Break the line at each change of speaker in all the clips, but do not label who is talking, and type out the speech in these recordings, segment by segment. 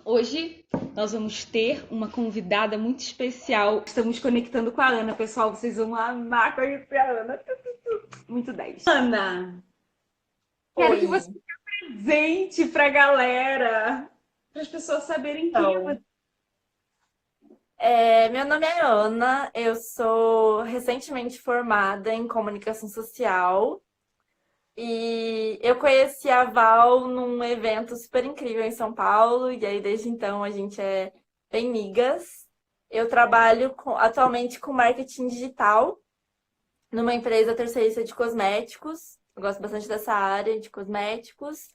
Hoje nós vamos ter uma convidada muito especial. Estamos conectando com a Ana, pessoal. Vocês vão amar conhecer a Ana. Muito 10. Ana, quero que você
Oi,
presente para a galera, para as pessoas saberem quem é você.
então, meu nome é Ana, eu sou recentemente formada em comunicação social e eu conheci a Val num evento super incrível em São Paulo e aí desde então a gente é bem migas. Eu trabalho atualmente com marketing digital numa empresa terceirista de cosméticos. Eu gosto bastante dessa área de cosméticos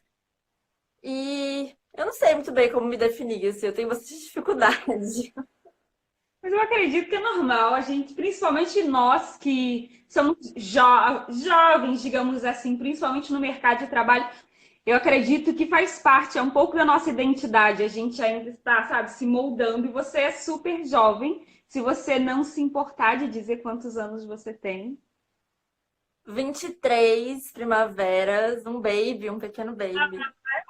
e eu não sei muito bem como me definir, assim, eu tenho bastante dificuldade.
Mas eu acredito que é normal, a gente, principalmente nós que somos jovens, digamos assim, principalmente no mercado de trabalho, eu acredito que faz parte, é um pouco da nossa identidade. A gente ainda está, sabe, se moldando e você é super jovem. Se você não se importar de dizer quantos anos você tem.
23 primaveras, um baby, um pequeno baby.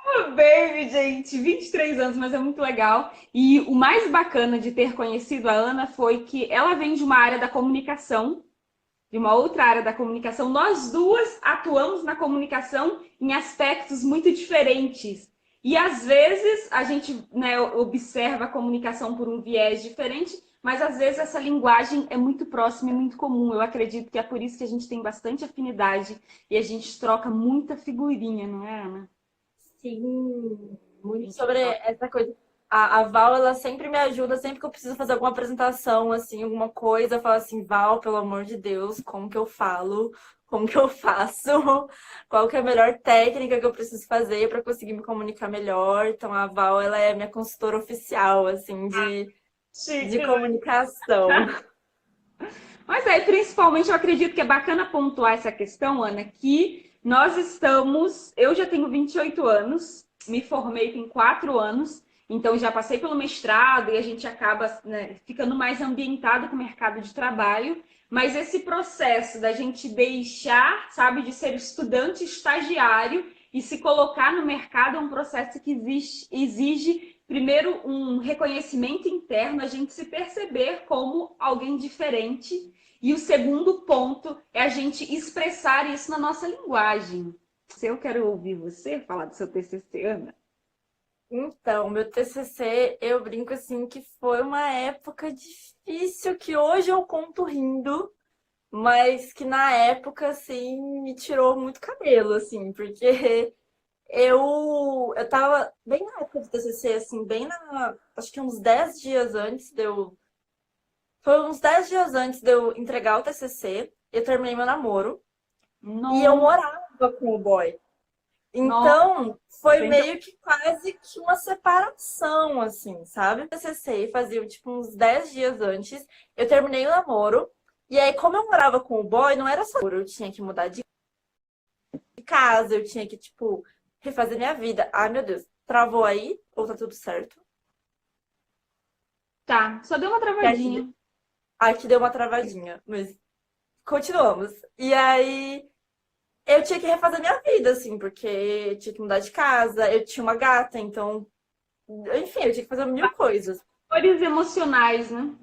Oh, baby, gente, 23 anos, mas é muito legal. E o mais bacana de ter conhecido a Ana foi que ela vem de uma área da comunicação, de uma outra área da comunicação. Nós duas atuamos na comunicação em aspectos muito diferentes. E às vezes a gente, né, observa a comunicação por um viés diferente, mas às vezes essa linguagem é muito próxima e muito comum. Eu acredito que é por isso que a gente tem bastante afinidade e a gente troca muita figurinha, não é, Ana?
Sim,
A
muito
gente
sobre
troca.
essa coisa. A Val, ela sempre me ajuda, sempre que eu preciso fazer alguma apresentação, assim, alguma coisa, fala assim, Val, pelo amor de Deus, como que eu falo? Como que eu faço? Qual que é a melhor técnica que eu preciso fazer para conseguir me comunicar melhor? Então, a Val, ela é minha consultora oficial, assim, de
Chique, né?
comunicação.
Mas aí, principalmente, eu acredito que é bacana pontuar essa questão, Ana, que nós estamos. Eu já tenho 28 anos, me formei tem 4 anos, então já passei pelo mestrado e a gente acaba, né, ficando mais ambientado com o mercado de trabalho. Mas esse processo da gente deixar, sabe, de ser estudante estagiário e se colocar no mercado é um processo que exige primeiro um reconhecimento interno, a gente se perceber como alguém diferente e o segundo ponto é a gente expressar isso na nossa linguagem. Se eu quero ouvir você falar do seu TCC, Ana.
Então, meu TCC, eu brinco assim que foi uma época difícil que hoje eu conto rindo, mas que na época assim me tirou muito cabelo assim, porque eu tava bem na época do TCC assim, acho que uns 10 dias antes foi uns 10 dias antes de eu entregar o TCC, eu terminei meu namoro e eu
Nossa,
morava com o boy.
nossa,
Então, foi
bem
meio que quase que uma separação, assim, sabe? Eu CC fazia, tipo, uns 10 dias antes, eu terminei o namoro, e aí, como eu morava com o boy, não era só namoro, eu tinha que mudar de casa, eu tinha que, tipo, refazer minha vida. Ai, meu Deus, travou aí? Ou tá tudo certo?
tá. Só deu uma
Que aqui,
travadinha.
aqui deu uma travadinha, mas continuamos. E aí, eu tinha que refazer minha vida, assim, porque eu tinha que mudar de casa, eu tinha uma gata, então enfim, eu tinha que fazer mil coisas.
Cores emocionais, né?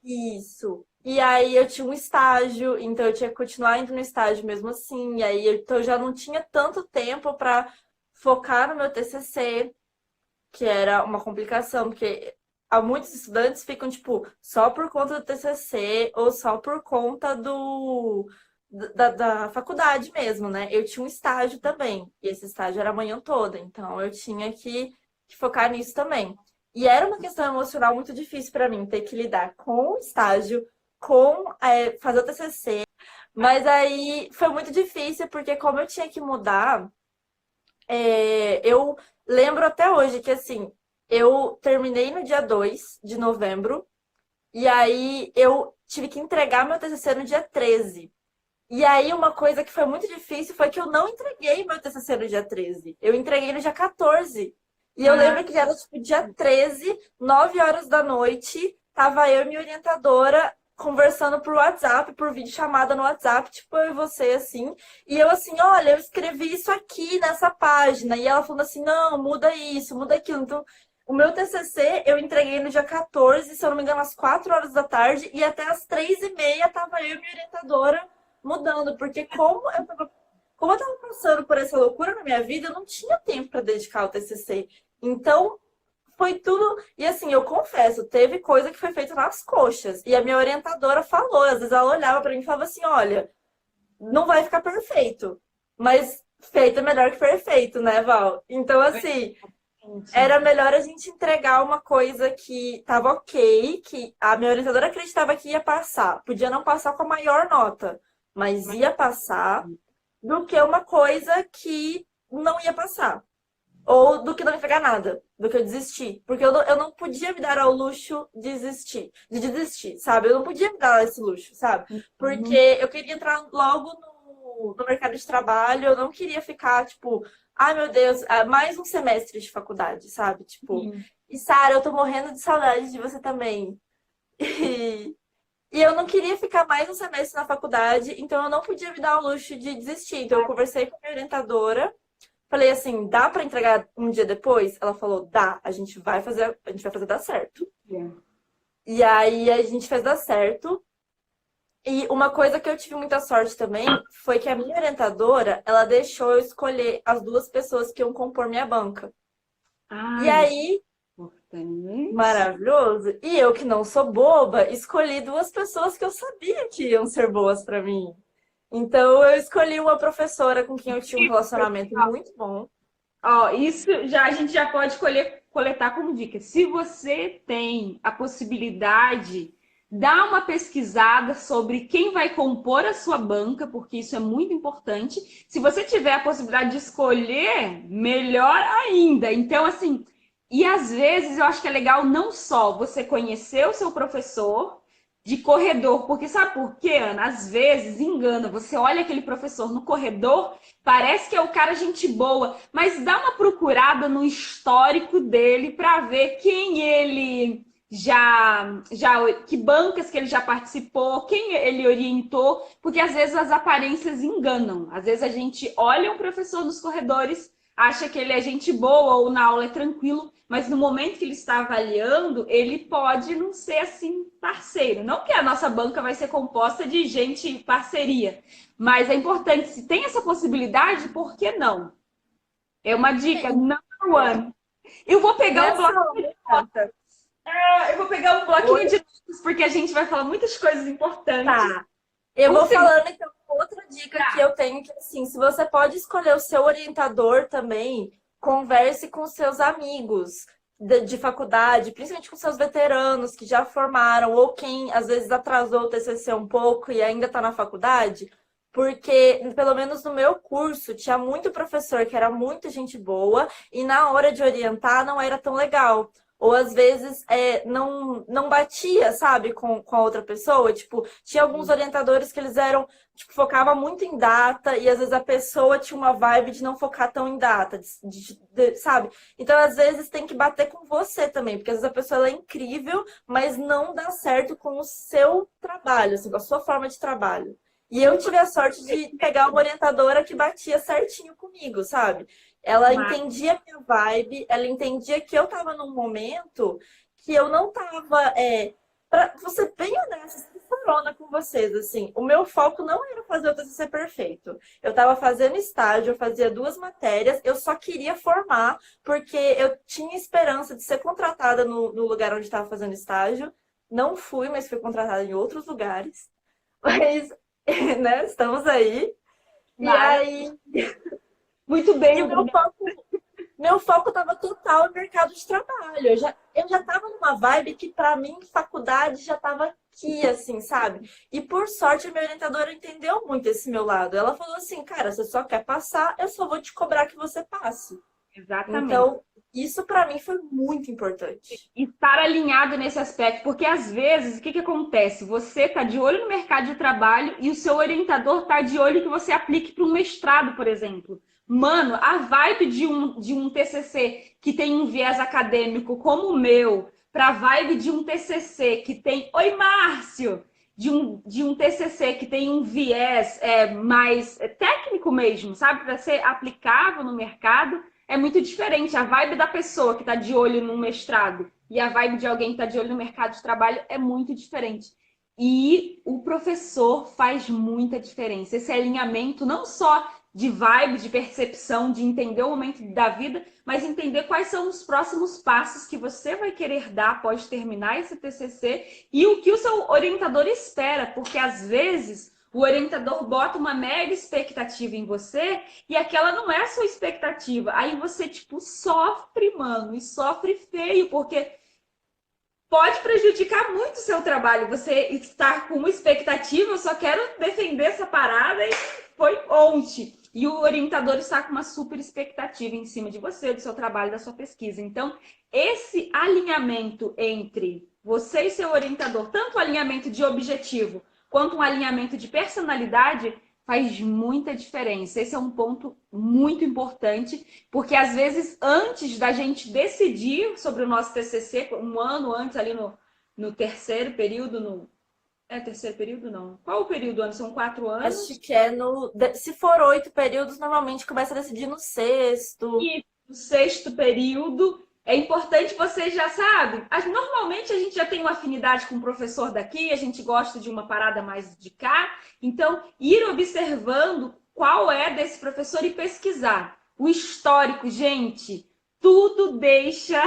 Isso. E aí eu tinha um estágio, então eu tinha que continuar indo no estágio mesmo assim. E aí então eu já não tinha tanto tempo para focar no meu TCC, que era uma complicação, porque há muitos estudantes ficam tipo só por conta do TCC ou só por conta da faculdade mesmo, né? Eu tinha um estágio também, e esse estágio era a manhã toda, então eu tinha que focar nisso também. E era uma questão emocional muito difícil para mim, ter que lidar com o estágio, fazer o TCC. Mas aí foi muito difícil, porque como eu tinha que mudar, eu lembro até hoje que assim, eu terminei no dia 2 de novembro, e aí eu tive que entregar meu TCC no dia 13. E aí, uma coisa que foi muito difícil foi que eu não entreguei meu TCC no dia 13. Eu entreguei no dia 14. E eu
Ah,
lembro que era tipo dia 13, 9 horas da noite, tava eu e minha orientadora conversando por WhatsApp, por videochamada no WhatsApp, tipo eu e você, assim. E eu assim, olha, eu escrevi isso aqui nessa página. E ela falando assim, não, muda isso, muda aquilo. Então, O meu TCC eu entreguei no dia 14, se eu não me engano, às 4 horas da tarde, e até às 3h30 tava eu e minha orientadora mudando, porque como eu tava passando por essa loucura na minha vida, eu não tinha tempo para dedicar ao TCC. Então, foi tudo. E assim, eu confesso, teve coisa que foi feita nas coxas. E a minha orientadora falou, às vezes ela olhava para mim e falava assim: olha, não vai ficar perfeito, mas feito é melhor que perfeito, né, Val? Então, assim. Era melhor a gente entregar uma coisa que tava ok, que a minha orientadora acreditava que ia passar. Podia não passar com a maior nota, mas ia passar, do que uma coisa que não ia passar. Ou do que não ia pegar nada, do que eu desistir. Porque eu não podia me dar ao luxo de desistir, sabe? Eu não podia me dar esse luxo, sabe? Porque eu queria entrar logo no mercado de trabalho, eu não queria ficar, tipo, ai meu Deus, mais um semestre de faculdade, sabe? Tipo, e Sara, eu tô morrendo de saudade de você também. E eu não queria ficar mais um semestre na faculdade, então eu não podia me dar o luxo de desistir. Então eu conversei com a minha orientadora, falei assim, dá para entregar um dia depois? Ela falou, dá, a gente vai fazer dar certo. E aí a gente fez dar certo. E uma coisa que eu tive muita sorte também foi que a minha orientadora, ela deixou eu escolher as duas pessoas que iam compor minha banca. E aí,
importante.
maravilhoso. E eu, que não sou boba, escolhi duas pessoas que eu sabia que iam ser boas para mim. Então, eu escolhi uma professora com quem eu tinha um relacionamento muito bom.
Ó, isso a gente já pode coletar como dica. Se você tem a possibilidade, dá uma pesquisada sobre quem vai compor a sua banca, porque isso é muito importante. Se você tiver a possibilidade de escolher, melhor ainda. Então, assim, e às vezes eu acho que é legal não só você conhecer o seu professor de corredor, porque sabe por quê, Ana? Às vezes engana, você olha aquele professor no corredor, parece que é o cara gente boa, mas dá uma procurada no histórico dele para ver quem ele que bancas que ele já participou, quem ele orientou, porque às vezes as aparências enganam. Às vezes a gente olha um professor nos corredores, acha que ele é gente boa ou na aula é tranquilo, mas no momento que ele está avaliando, ele pode não ser assim parceiro. Não que a nossa banca vai ser composta de gente parceria, mas é importante, se tem essa possibilidade, por que não? É uma dica, number one. Eu vou pegar um bloquinho de notas. Eu vou pegar um bloquinho de notas, porque a gente vai falar muitas coisas importantes.
Tá. Eu vou falando, então, outra dica que eu tenho, que assim, se você pode escolher o seu orientador também, converse com seus amigos de faculdade, principalmente com seus veteranos que já formaram, ou quem às vezes atrasou o TCC um pouco e ainda está na faculdade, porque, pelo menos no meu curso, tinha muito professor que era muito gente boa e na hora de orientar não era tão legal. Ou às vezes não batia, sabe, com a outra pessoa. Tipo, tinha alguns orientadores que eles eram, tipo, focava muito em data, e às vezes a pessoa tinha uma vibe de não focar tão em data, sabe? Então, às vezes, tem que bater com você também, porque às vezes a pessoa ela é incrível, mas não dá certo com o seu trabalho, assim, com a sua forma de trabalho. E eu tive a sorte de pegar uma orientadora que batia certinho comigo, sabe? Ela entendia a minha vibe, ela entendia que eu tava num momento que eu não tava. Pra você bem honesta, sincerona com vocês, assim, o meu foco não era fazer o TCC perfeito. Eu tava fazendo estágio, eu fazia 2 matérias, eu só queria formar, porque eu tinha esperança de ser contratada no lugar onde estava fazendo estágio. Não fui, mas fui contratada em outros lugares. Mas, né, estamos aí. E aí.
Muito bem.
E o meu foco estava total no mercado de trabalho. Eu já estava numa vibe que, para mim, faculdade já estava aqui, assim, sabe? E, por sorte, a minha orientadora entendeu muito esse meu lado. Ela falou assim, cara, você só quer passar, eu só vou te cobrar que você passe.
Exatamente.
Então, isso para mim foi muito importante.
Estar alinhado nesse aspecto, porque às vezes, o que acontece? Você está de olho no mercado de trabalho e o seu orientador está de olho que você aplique para um mestrado, por exemplo. Mano, a vibe de um TCC que tem um viés acadêmico como o meu, para a vibe de um TCC que tem... Oi, Márcio! De um TCC que tem um viés mais técnico mesmo, sabe? Para ser aplicável no mercado, é muito diferente. A vibe da pessoa que está de olho no mestrado e a vibe de alguém que está de olho no mercado de trabalho é muito diferente. E o professor faz muita diferença. Esse alinhamento não só de vibe, de percepção, de entender o momento da vida, mas entender quais são os próximos passos que você vai querer dar após terminar esse TCC e o que o seu orientador espera, porque às vezes o orientador bota uma mega expectativa em você e aquela não é a sua expectativa. Aí você, tipo, sofre, mano, e sofre feio, porque pode prejudicar muito o seu trabalho. Você estar com uma expectativa, eu só quero defender essa parada e foi ontem. E o orientador está com uma super expectativa em cima de você, do seu trabalho, da sua pesquisa. Então, esse alinhamento entre você e seu orientador, tanto o alinhamento de objetivo quanto um alinhamento de personalidade, faz muita diferença. Esse é um ponto muito importante, porque às vezes antes da gente decidir sobre o nosso TCC, um ano antes ali no terceiro período, terceiro período não. Qual o período ano? São 4 anos?
Acho que é se for 8 períodos, normalmente começa a decidir no sexto.
E no sexto período, é importante você já sabe. Normalmente a gente já tem uma afinidade com o professor daqui, a gente gosta de uma parada mais de cá. Então, ir observando qual é desse professor e pesquisar. O histórico, gente, tudo deixa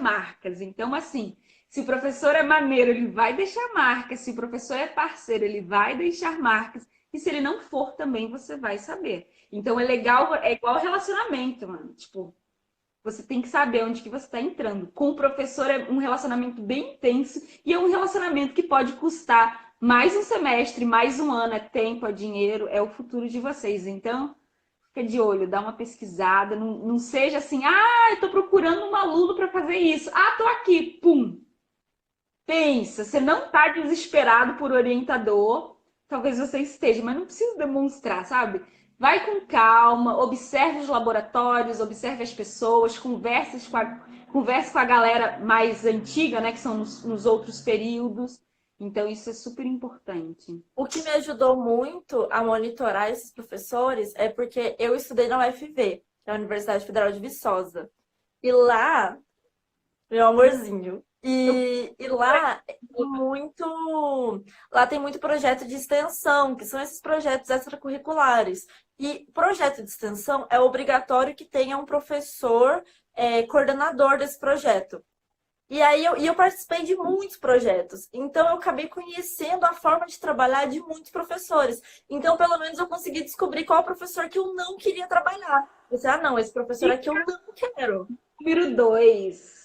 marcas. Então, assim, se o professor é maneiro, ele vai deixar marcas. Se o professor é parceiro, ele vai deixar marcas. E se ele não for, também você vai saber. Então, é legal, é igual relacionamento, mano. Tipo, você tem que saber onde que você está entrando. Com o professor é um relacionamento bem intenso e é um relacionamento que pode custar mais um semestre, mais um ano, é tempo, é dinheiro, é o futuro de vocês. Então, fica de olho, dá uma pesquisada, não seja assim, eu tô procurando um aluno para fazer isso. Tô aqui, pum. Pensa, você não tá desesperado por orientador, talvez você esteja, mas não precisa demonstrar, sabe? Vai com calma, observe os laboratórios, observe as pessoas, converse com a galera mais antiga, né, que são nos outros períodos. Então, isso é super importante.
O que me ajudou muito a monitorar esses professores é porque eu estudei na UFV, que é a Universidade Federal de Viçosa. E lá, meu amorzinho, e lá tem muito projeto de extensão, que são esses projetos extracurriculares. E projeto de extensão é obrigatório que tenha um professor coordenador desse projeto. E aí eu participei de muitos projetos. Então eu acabei conhecendo a forma de trabalhar de muitos professores. Então, pelo menos, eu consegui descobrir qual professor que eu não queria trabalhar. Eu disse, não, esse professor aqui eu não quero.
Número 2.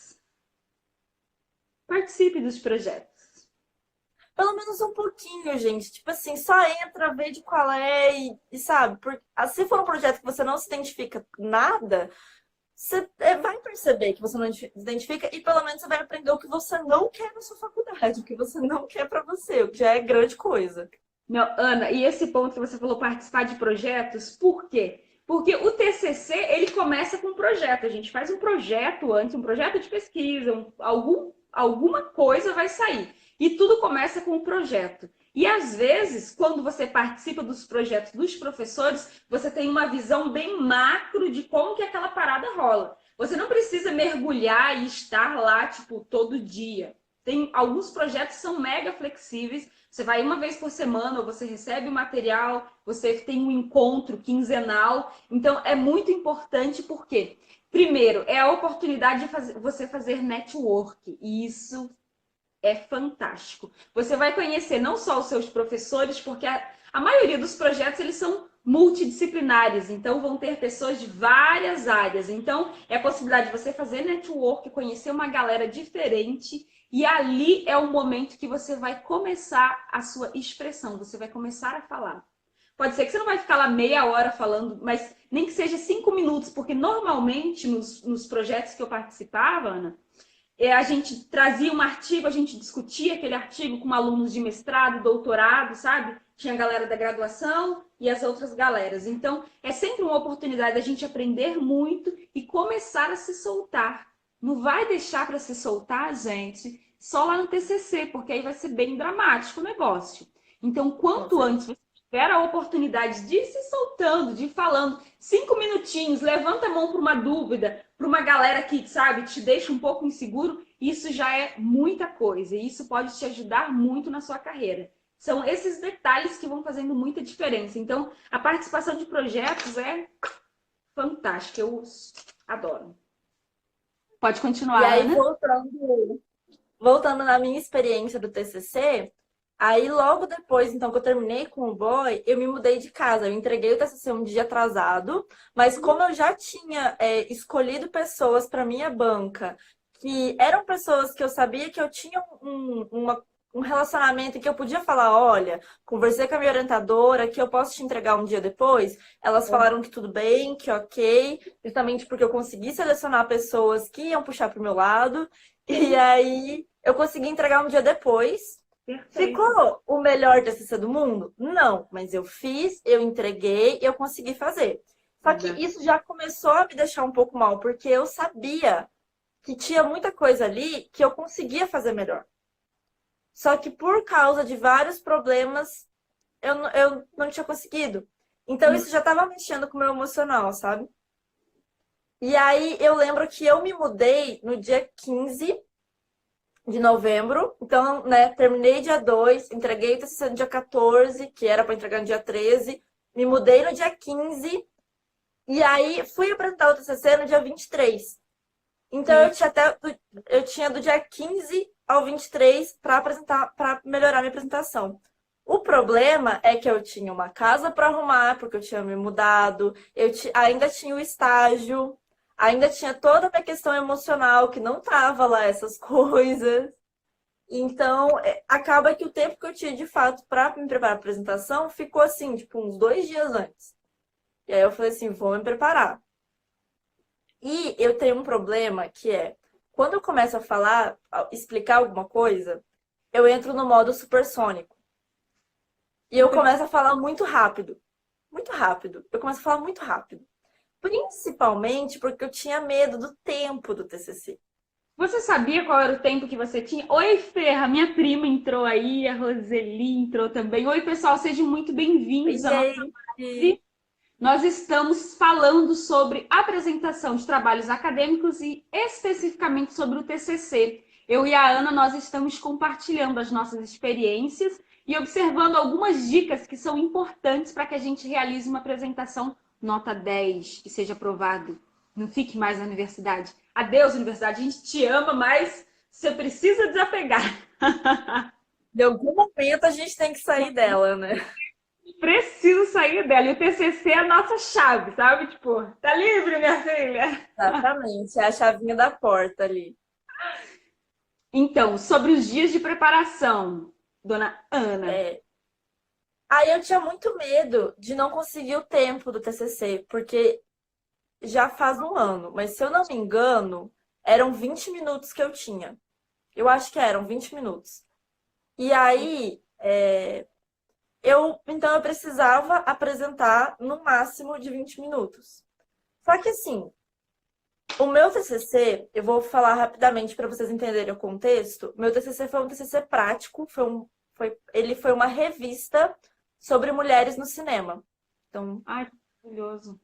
Participe dos projetos.
Pelo menos um pouquinho, gente. Tipo assim, só entra, vê de qual é e sabe. Porque, se for um projeto que você não se identifica nada, você vai perceber que você não se identifica e pelo menos você vai aprender o que você não quer na sua faculdade, o que você não quer para você, o que já é grande coisa.
Não, Ana, e esse ponto que você falou, participar de projetos, por quê? Porque o TCC, ele começa com um projeto. A gente faz um projeto antes, um projeto de pesquisa, alguma coisa vai sair. E tudo começa com um projeto. E às vezes, quando você participa dos projetos dos professores, você tem uma visão bem macro de como que aquela parada rola. Você não precisa mergulhar e estar lá, tipo, todo dia. Tem alguns projetos que são mega flexíveis. Você vai uma vez por semana, ou você recebe o material, você tem um encontro quinzenal. Então, é muito importante porque, primeiro, é a oportunidade de você fazer network. E isso é fantástico. Você vai conhecer não só os seus professores, porque a maioria dos projetos eles são multidisciplinares, então vão ter pessoas de várias áreas. Então, é a possibilidade de você fazer network, conhecer uma galera diferente, e ali é o momento que você vai começar a sua expressão, você vai começar a falar. Pode ser que você não vai ficar lá meia hora falando, mas nem que seja 5 minutos, porque normalmente nos projetos que eu participava, Ana, a gente trazia um artigo, a gente discutia aquele artigo com alunos de mestrado, doutorado, sabe? Tinha a galera da graduação e as outras galeras. Então, é sempre uma oportunidade da gente aprender muito e começar a se soltar. Não vai deixar para se soltar, gente, só lá no TCC, porque aí vai ser bem dramático o negócio. Então, quanto antes você tiver a oportunidade de ir se soltando, de ir falando 5 minutinhos, levanta a mão para uma dúvida, para uma galera que, sabe, te deixa um pouco inseguro, isso já é muita coisa. E isso pode te ajudar muito na sua carreira. São esses detalhes que vão fazendo muita diferença. Então, a participação de projetos é fantástica. Eu adoro. Pode continuar,
E aí,
Ana.
voltando na minha experiência do TCC, aí logo depois, então, que eu terminei com o boy, eu me mudei de casa. Eu entreguei o TCC um dia atrasado, mas como eu já tinha escolhido pessoas para minha banca, que eram pessoas que eu sabia que eu tinha um relacionamento em que eu podia falar, olha, conversei com a minha orientadora, que eu posso te entregar um dia depois. Elas falaram que tudo bem, que ok, justamente porque eu consegui selecionar pessoas que iam puxar para o meu lado. E aí eu consegui entregar um dia depois.
Perfeito.
Ficou o melhor TCC do mundo? Não, mas eu fiz, eu entreguei, eu consegui fazer. Só que isso já começou a me deixar um pouco mal, porque eu sabia que tinha muita coisa ali que eu conseguia fazer melhor. Só que por causa de vários problemas, eu não tinha conseguido. Então isso já estava mexendo com o meu emocional, sabe? E aí eu lembro que eu me mudei no dia 15 de novembro. Então, né, terminei dia 2, entreguei o TCC no dia 14, que era para entregar no dia 13. Me mudei no dia 15. E aí fui apresentar o TCC no dia 23. Então eu tinha do dia 15 ao 23 para apresentar, para melhorar minha apresentação. O problema é que eu tinha uma casa para arrumar, porque eu tinha me mudado, ainda tinha o estágio, ainda tinha toda a minha questão emocional, que não tava lá essas coisas. Então, acaba que o tempo que eu tinha de fato para me preparar para a apresentação ficou assim, tipo, uns 2 dias antes. E aí eu falei assim, vou me preparar. E eu tenho um problema que é, quando eu começo a falar, a explicar alguma coisa, eu entro no modo supersônico. E eu começo a falar muito rápido. Muito rápido. Eu começo a falar muito rápido. Principalmente porque eu tinha medo do tempo do TCC.
Você sabia qual era o tempo que você tinha? Oi, Ferra, minha prima entrou aí, a Roseli entrou também. Oi, pessoal, sejam muito bem-vindos à nossa live. Nós estamos falando sobre apresentação de trabalhos acadêmicos e especificamente sobre o TCC. Eu e a Ana, nós estamos compartilhando as nossas experiências e observando algumas dicas que são importantes para que a gente realize uma apresentação nota 10, que seja aprovado. Não fique mais na universidade. Adeus, universidade. A gente te ama, mas você precisa desapegar.
De algum momento a gente tem que sair dela, né?
Preciso sair dela. E o TCC é a nossa chave, sabe? Tipo, tá livre, minha filha?
Exatamente, é a chavinha da porta ali.
Então, sobre os dias de preparação, dona Ana.
Aí eu tinha muito medo de não conseguir o tempo do TCC, porque já faz um ano, mas se eu não me engano, eram 20 minutos que eu tinha. Eu acho que eram 20 minutos. E aí, então eu precisava apresentar no máximo de 20 minutos. Só que assim, o meu TCC, eu vou falar rapidamente para vocês entenderem o contexto. Meu TCC foi um TCC prático, ele foi uma revista sobre mulheres no cinema. Então,
ai, maravilhoso.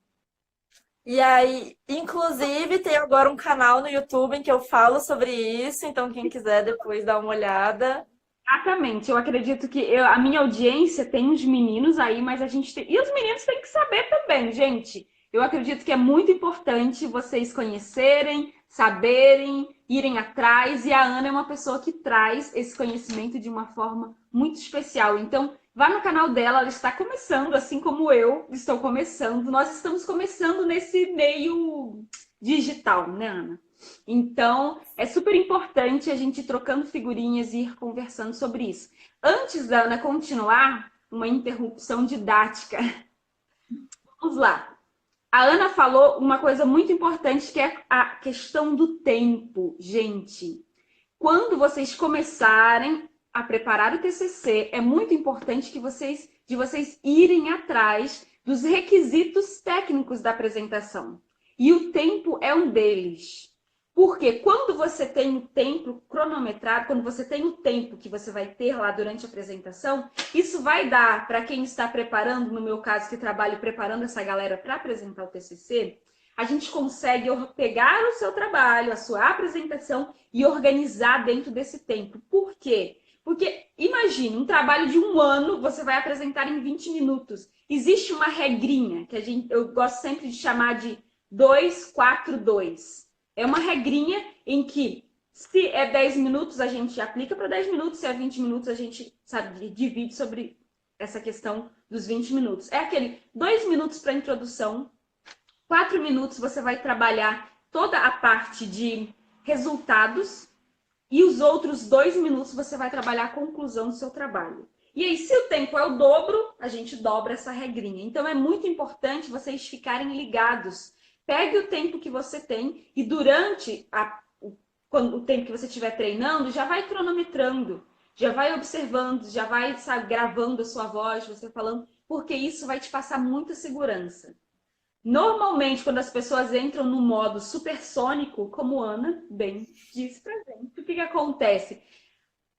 E aí, inclusive, tem agora um canal no YouTube em que eu falo sobre isso, então quem quiser depois dar uma olhada.
Exatamente. Eu acredito que a minha audiência tem uns meninos aí, mas a gente tem... E os meninos têm que saber também, gente. Eu acredito que é muito importante vocês conhecerem, saberem, irem atrás. E a Ana é uma pessoa que traz esse conhecimento de uma forma muito especial. Então, vá no canal dela, ela está começando, assim como eu estou começando. Nós estamos começando nesse meio digital, né, Ana? Então, é super importante a gente ir trocando figurinhas e ir conversando sobre isso. Antes da Ana continuar, uma interrupção didática. Vamos lá. A Ana falou uma coisa muito importante, que é a questão do tempo. Gente, quando vocês começarem a preparar o TCC, é muito importante que vocês irem atrás dos requisitos técnicos da apresentação. E o tempo é um deles. Porque quando você tem um tempo cronometrado, quando você tem o tempo que você vai ter lá durante a apresentação, isso vai dar para quem está preparando, no meu caso que trabalho preparando essa galera para apresentar o TCC, a gente consegue pegar o seu trabalho, a sua apresentação e organizar dentro desse tempo. Por quê? Porque imagine, um trabalho de 1 ano você vai apresentar em 20 minutos. Existe uma regrinha que eu gosto sempre de chamar de 2-4-2. É uma regrinha em que, se é 10 minutos, a gente aplica para 10 minutos, se é 20 minutos, a gente sabe, divide sobre essa questão dos 20 minutos. É aquele 2 minutos para introdução, 4 minutos você vai trabalhar toda a parte de resultados e os outros 2 minutos você vai trabalhar a conclusão do seu trabalho. E aí, se o tempo é o dobro, a gente dobra essa regrinha. Então, é muito importante vocês ficarem ligados. Pegue o tempo que você tem e durante o tempo que você estiver treinando, já vai cronometrando, já vai observando, já vai, sabe, gravando a sua voz, você falando, porque isso vai te passar muita segurança. Normalmente, quando as pessoas entram no modo supersônico, como Ana bem disse pra gente, o que acontece?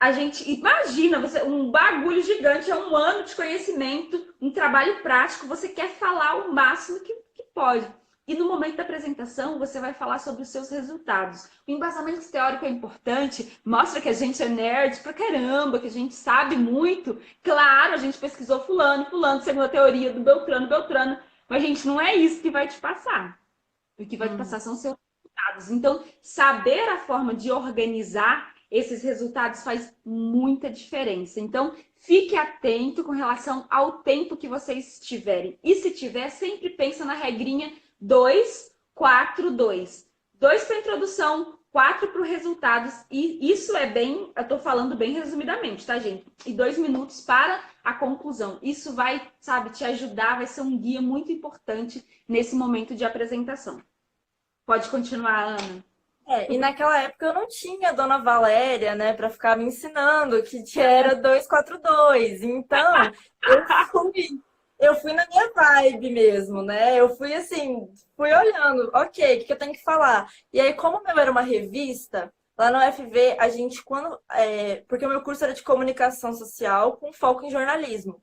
A gente imagina um bagulho gigante, é 1 ano de conhecimento, um trabalho prático, você quer falar o máximo que pode. E no momento da apresentação, você vai falar sobre os seus resultados. O embasamento teórico é importante, mostra que a gente é nerd pra caramba, que a gente sabe muito. Claro, a gente pesquisou fulano, segundo a teoria do Beltrano, mas, gente, não é isso que vai te passar. O que vai te passar são os seus resultados. Então, saber a forma de organizar esses resultados faz muita diferença. Então, fique atento com relação ao tempo que vocês tiverem. E se tiver, sempre pensa na regrinha 2-4-2. 2 para introdução, 4 para os resultados. E isso é bem, eu estou falando bem resumidamente, tá, gente? E 2 minutos para a conclusão. Isso vai, sabe, te ajudar, vai ser um guia muito importante nesse momento de apresentação. Pode continuar, Ana.
E naquela época eu não tinha a Dona Valéria, né, para ficar me ensinando que era 2-4-2. Então, eu fui na minha vibe mesmo, né? Eu fui assim, fui olhando, ok, o que eu tenho que falar? E aí, como o meu era uma revista, lá no UFV, a gente, porque o meu curso era de comunicação social com foco em jornalismo.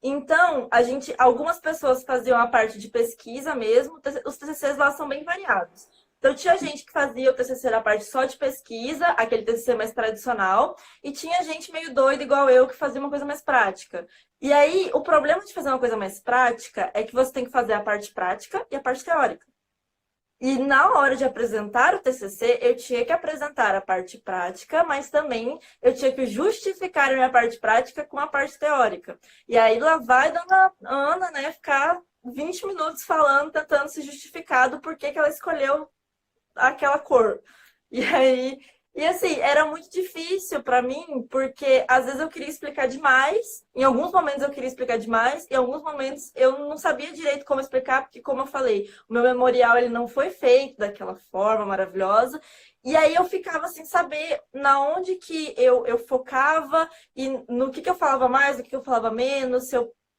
Então, algumas pessoas faziam a parte de pesquisa mesmo, os TCCs lá são bem variados. Então, tinha gente que fazia o TCC na parte só de pesquisa, aquele TCC mais tradicional, e tinha gente meio doida, igual eu, que fazia uma coisa mais prática. E aí, o problema de fazer uma coisa mais prática é que você tem que fazer a parte prática e a parte teórica. E na hora de apresentar o TCC, eu tinha que apresentar a parte prática, mas também eu tinha que justificar a minha parte prática com a parte teórica. E aí, lá vai Dona Ana, né, ficar 20 minutos falando, tentando se justificar do porquê que ela escolheu aquela cor. E assim, era muito difícil para mim, porque às vezes eu queria explicar demais, em alguns momentos eu queria explicar demais, em alguns momentos eu não sabia direito como explicar, porque como eu falei, o meu memorial ele não foi feito daquela forma maravilhosa, e aí eu ficava sem saber na onde que eu focava e no que eu falava mais, no que eu falava menos,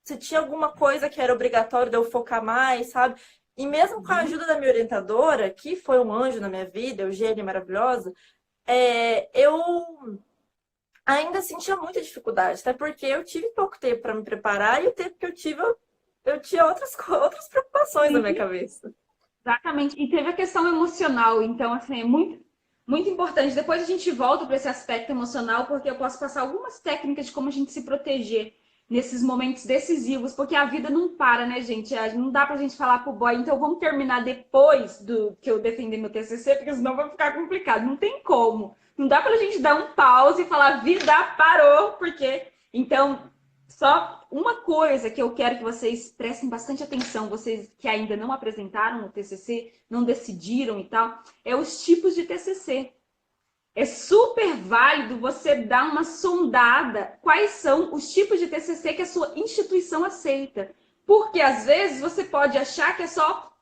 se tinha alguma coisa que era obrigatório de eu focar mais, sabe? E mesmo com a ajuda da minha orientadora, que foi um anjo na minha vida, Eugênia maravilhosa, eu ainda assim tinha muita dificuldade, até porque eu tive pouco tempo para me preparar e o tempo que eu tive, eu tinha outras preocupações na minha cabeça.
Exatamente. E teve a questão emocional, então, assim, é muito, muito importante. Depois a gente volta para esse aspecto emocional, porque eu posso passar algumas técnicas de como a gente se proteger nesses momentos decisivos, porque a vida não para, né, gente? Não dá pra gente falar pro boy, então vamos terminar depois do que eu defender meu TCC, porque senão vai ficar complicado. Não tem como. Não dá pra gente dar um pause e falar, vida parou, porque... Então, só uma coisa que eu quero que vocês prestem bastante atenção, vocês que ainda não apresentaram o TCC, não decidiram e tal, é os tipos de TCC. É super válido você dar uma sondada quais são os tipos de TCC que a sua instituição aceita. Porque, às vezes, você pode achar que é só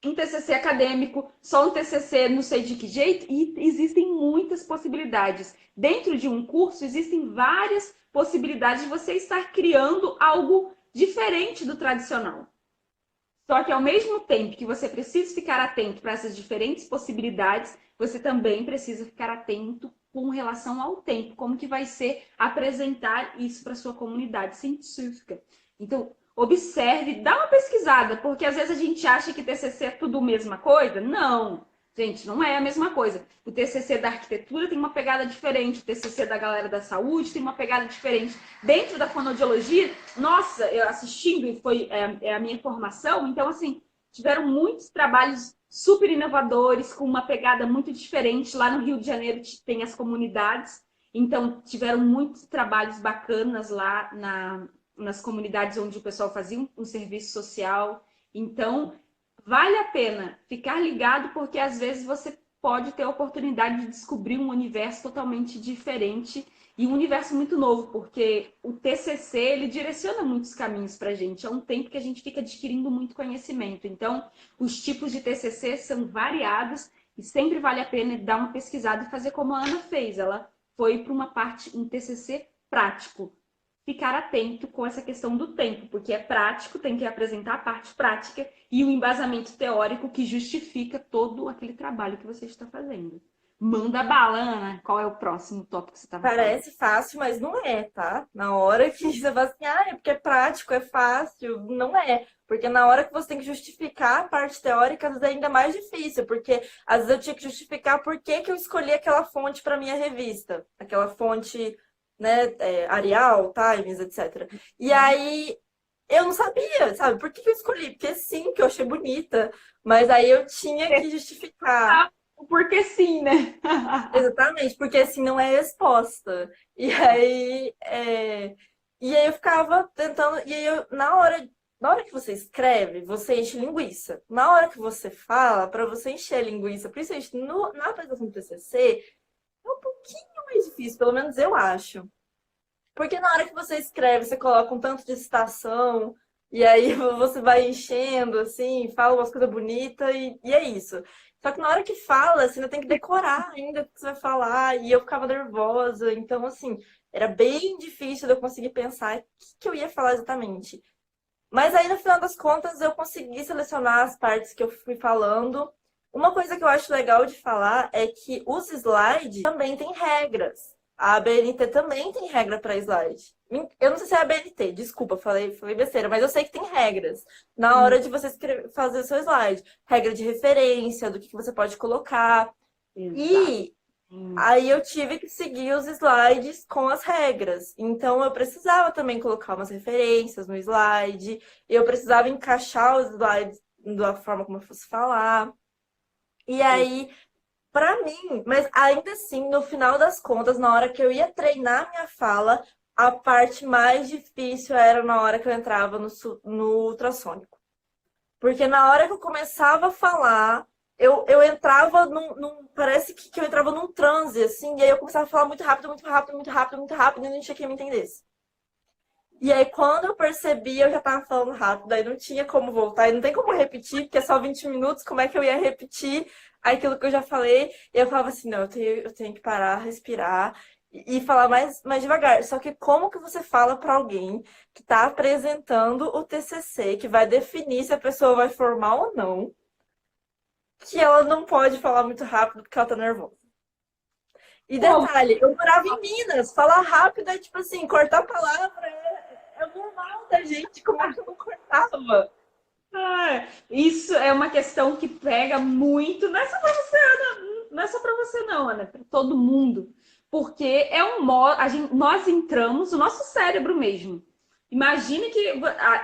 um TCC acadêmico, só um TCC não sei de que jeito, e existem muitas possibilidades. Dentro de um curso, existem várias possibilidades de você estar criando algo diferente do tradicional. Só que ao mesmo tempo que você precisa ficar atento para essas diferentes possibilidades, você também precisa ficar atento com relação ao tempo, como que vai ser apresentar isso para sua comunidade científica. Então, observe, dá uma pesquisada, porque às vezes a gente acha que TCC é tudo a mesma coisa. Não, gente, não é a mesma coisa. O TCC da arquitetura tem uma pegada diferente, o TCC da galera da saúde tem uma pegada diferente. Dentro da fonoaudiologia, nossa, eu assistindo, e foi a minha formação, então, assim, tiveram muitos trabalhos super inovadores, com uma pegada muito diferente. Lá no Rio de Janeiro tem as comunidades, então tiveram muitos trabalhos bacanas lá nas comunidades onde o pessoal fazia um serviço social. Então, vale a pena ficar ligado, porque às vezes você pode ter a oportunidade de descobrir um universo totalmente diferente e um universo muito novo, porque o TCC, ele direciona muitos caminhos para a gente. É um tempo que a gente fica adquirindo muito conhecimento. Então, os tipos de TCC são variados e sempre vale a pena dar uma pesquisada e fazer como a Ana fez. Ela foi para uma parte, um TCC prático. Ficar atento com essa questão do tempo, porque é prático, tem que apresentar a parte prática e o embasamento teórico que justifica todo aquele trabalho que você está fazendo. Manda bala, Ana. Qual é o próximo tópico que você estava falando?
Parece fácil, mas não é, tá? Na hora que você fala assim, é porque é prático, é fácil, não é. Porque na hora que você tem que justificar a parte teórica, às vezes é ainda mais difícil, porque às vezes eu tinha que justificar por que que eu escolhi aquela fonte para minha revista, aquela fonte, né, Arial, Times, etc. E aí eu não sabia, sabe? Por que que eu escolhi? Porque sim, porque eu achei bonita, mas aí eu tinha que justificar.
Porque sim, né?
Exatamente, porque assim não é resposta. E aí eu ficava tentando, e aí na hora que você escreve, você enche linguiça. Na hora que você fala, para você encher linguiça, principalmente na apresentação do TCC, é um pouquinho mais difícil, pelo menos eu acho. Porque na hora que você escreve, você coloca um tanto de citação, e aí você vai enchendo, assim, fala umas coisas bonitas, e é isso. Só que na hora que fala, você ainda tem que decorar ainda o que você vai falar, e eu ficava nervosa. Então, assim, era bem difícil de eu conseguir pensar o que eu ia falar exatamente. Mas aí, no final das contas, eu consegui selecionar as partes que eu fui falando. Uma coisa que eu acho legal de falar é que os slides também têm regras. A ABNT também tem regra para slide. Eu não sei se é a ABNT, desculpa, falei besteira, mas eu sei que tem regras na hora de você fazer o seu slide. Regra de referência, do que você pode colocar. E aí eu tive que seguir os slides com as regras. Então eu precisava também colocar umas referências no slide, eu precisava encaixar os slides da forma como eu fosse falar. E aí, pra mim, mas ainda assim, no final das contas, na hora que eu ia treinar minha fala, a parte mais difícil era na hora que eu entrava no ultrassônico. Porque na hora que eu começava a falar, eu entrava parece que eu entrava num transe, assim, e aí eu começava a falar muito rápido, muito rápido, muito rápido, muito rápido, e não tinha quem me entendesse. E aí, quando eu percebi, eu já tava falando rápido, aí não tinha como voltar, e não tem como repetir, porque é só 20 minutos, como é que eu ia repetir aquilo que eu já falei? E eu falava assim, não, eu tenho que parar, respirar e falar mais devagar. Só que como que você fala para alguém que está apresentando o TCC, que vai definir se a pessoa vai formar ou não, que ela não pode falar muito rápido porque ela tá nervosa? E detalhe, eu morava em Minas, falar rápido é tipo assim, cortar a palavra é normal da gente, como é que eu não cortava?
Isso é uma questão que pega muito. Não é só para você, Ana. Não é só para você, não, Ana. Para todo mundo. Porque é um modo. Nós entramos, o nosso cérebro mesmo. Imagine que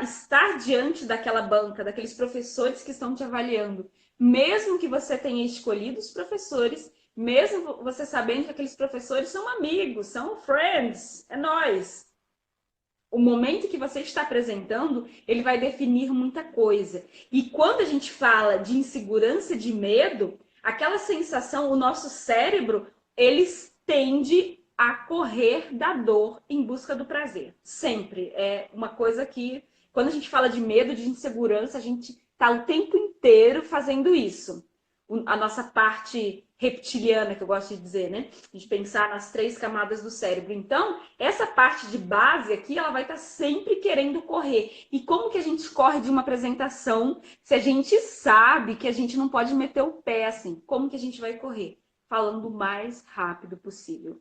estar diante daquela banca, daqueles professores que estão te avaliando, mesmo que você tenha escolhido os professores, mesmo você sabendo que aqueles professores são amigos, são friends, é nós. O momento que você está apresentando, ele vai definir muita coisa. E quando a gente fala de insegurança, de medo, aquela sensação, o nosso cérebro, ele tende a correr da dor em busca do prazer. Sempre. É uma coisa que, quando a gente fala de medo, de insegurança, a gente está o tempo inteiro fazendo isso. a nossa parte reptiliana, que eu gosto de dizer, né? A gente pensar nas 3 camadas do cérebro. Então, essa parte de base aqui, ela vai estar sempre querendo correr. E como que a gente corre de uma apresentação se a gente sabe que a gente não pode meter o pé assim? Como que a gente vai correr? Falando o mais rápido possível.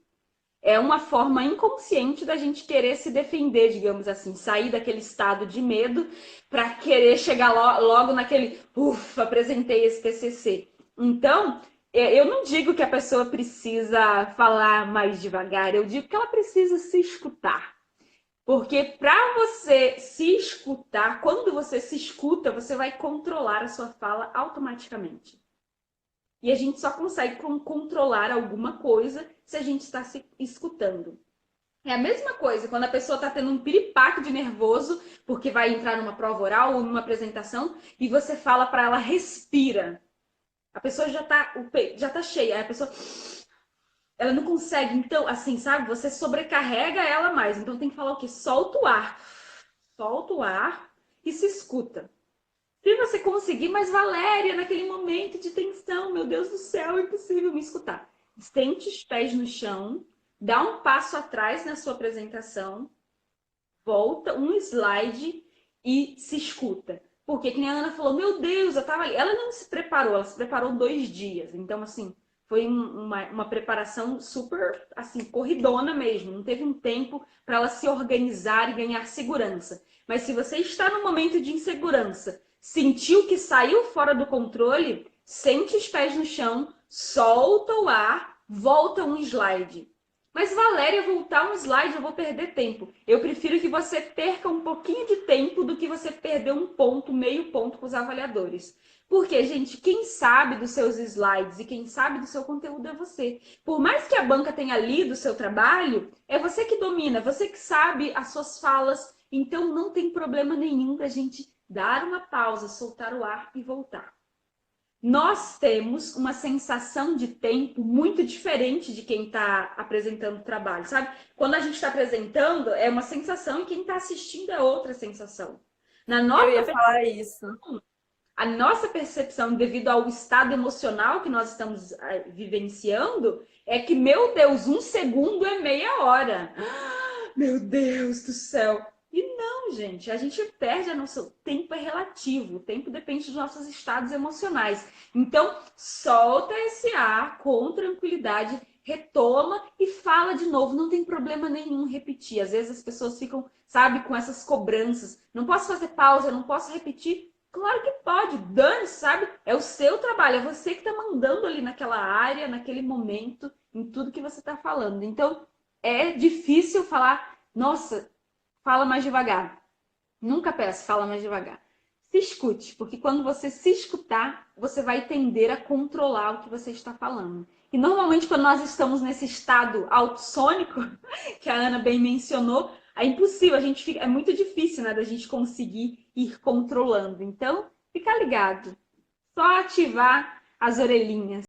É uma forma inconsciente da gente querer se defender, digamos assim, sair daquele estado de medo para querer chegar logo naquele, ufa, apresentei esse TCC. Então, eu não digo que a pessoa precisa falar mais devagar, eu digo que ela precisa se escutar. Porque para você se escutar, quando você se escuta, você vai controlar a sua fala automaticamente. E a gente só consegue controlar alguma coisa se a gente está se escutando. É a mesma coisa quando a pessoa está tendo um piripaque de nervoso, porque vai entrar numa prova oral ou numa apresentação, e você fala para ela, respira. A pessoa já tá cheia, aí a pessoa ela não consegue, então, assim, sabe? Você sobrecarrega ela mais. Então tem que falar o quê? Solta o ar e se escuta. Se você conseguir, mas Valéria, naquele momento de tensão, meu Deus do céu, é impossível me escutar. Sente os pés no chão, dá um passo atrás na sua apresentação, volta um slide e se escuta. Porque, que nem a Ana falou, meu Deus, eu tava ali. Ela não se preparou, ela se preparou 2 dias. Então, assim, foi uma preparação super, assim, corridona mesmo. Não teve um tempo para ela se organizar e ganhar segurança. Mas se você está num momento de insegurança, sentiu que saiu fora do controle, sente os pés no chão, solta o ar, volta um slide. Mas, Valéria, voltar um slide, eu vou perder tempo. Eu prefiro que você perca um pouquinho de tempo do que você perder um ponto, meio ponto com os avaliadores. Porque, gente, quem sabe dos seus slides e quem sabe do seu conteúdo é você. Por mais que a banca tenha lido o seu trabalho, é você que domina, você que sabe as suas falas. Então, não tem problema nenhum da gente dar uma pausa, soltar o ar e voltar. Nós temos uma sensação de tempo muito diferente de quem está apresentando o trabalho, sabe? Quando a gente está apresentando, é uma sensação e quem está assistindo é outra sensação. Na
Eu ia
nossa,
falar isso.
a nossa percepção, devido ao estado emocional que nós estamos vivenciando, é que, meu Deus, 1 segundo é meia hora. Meu Deus do céu! E não, gente, a gente perde a noção. O tempo é relativo, o tempo depende dos nossos estados emocionais. Então, solta esse ar com tranquilidade, retoma e fala de novo. Não tem problema nenhum repetir. Às vezes as pessoas ficam, sabe, com essas cobranças. Não posso fazer pausa, não posso repetir. Claro que pode, dane-se, sabe? É o seu trabalho, é você que está mandando ali naquela área, naquele momento, em tudo que você está falando. Então, é difícil falar, nossa, fala mais devagar. Nunca peço, fala mais devagar. Se escute, porque quando você se escutar, você vai tender a controlar o que você está falando. E normalmente quando nós estamos nesse estado autossônico, que a Ana bem mencionou, é impossível, é muito difícil, né, da gente conseguir ir controlando. Então, fica ligado. Só ativar as orelhinhas.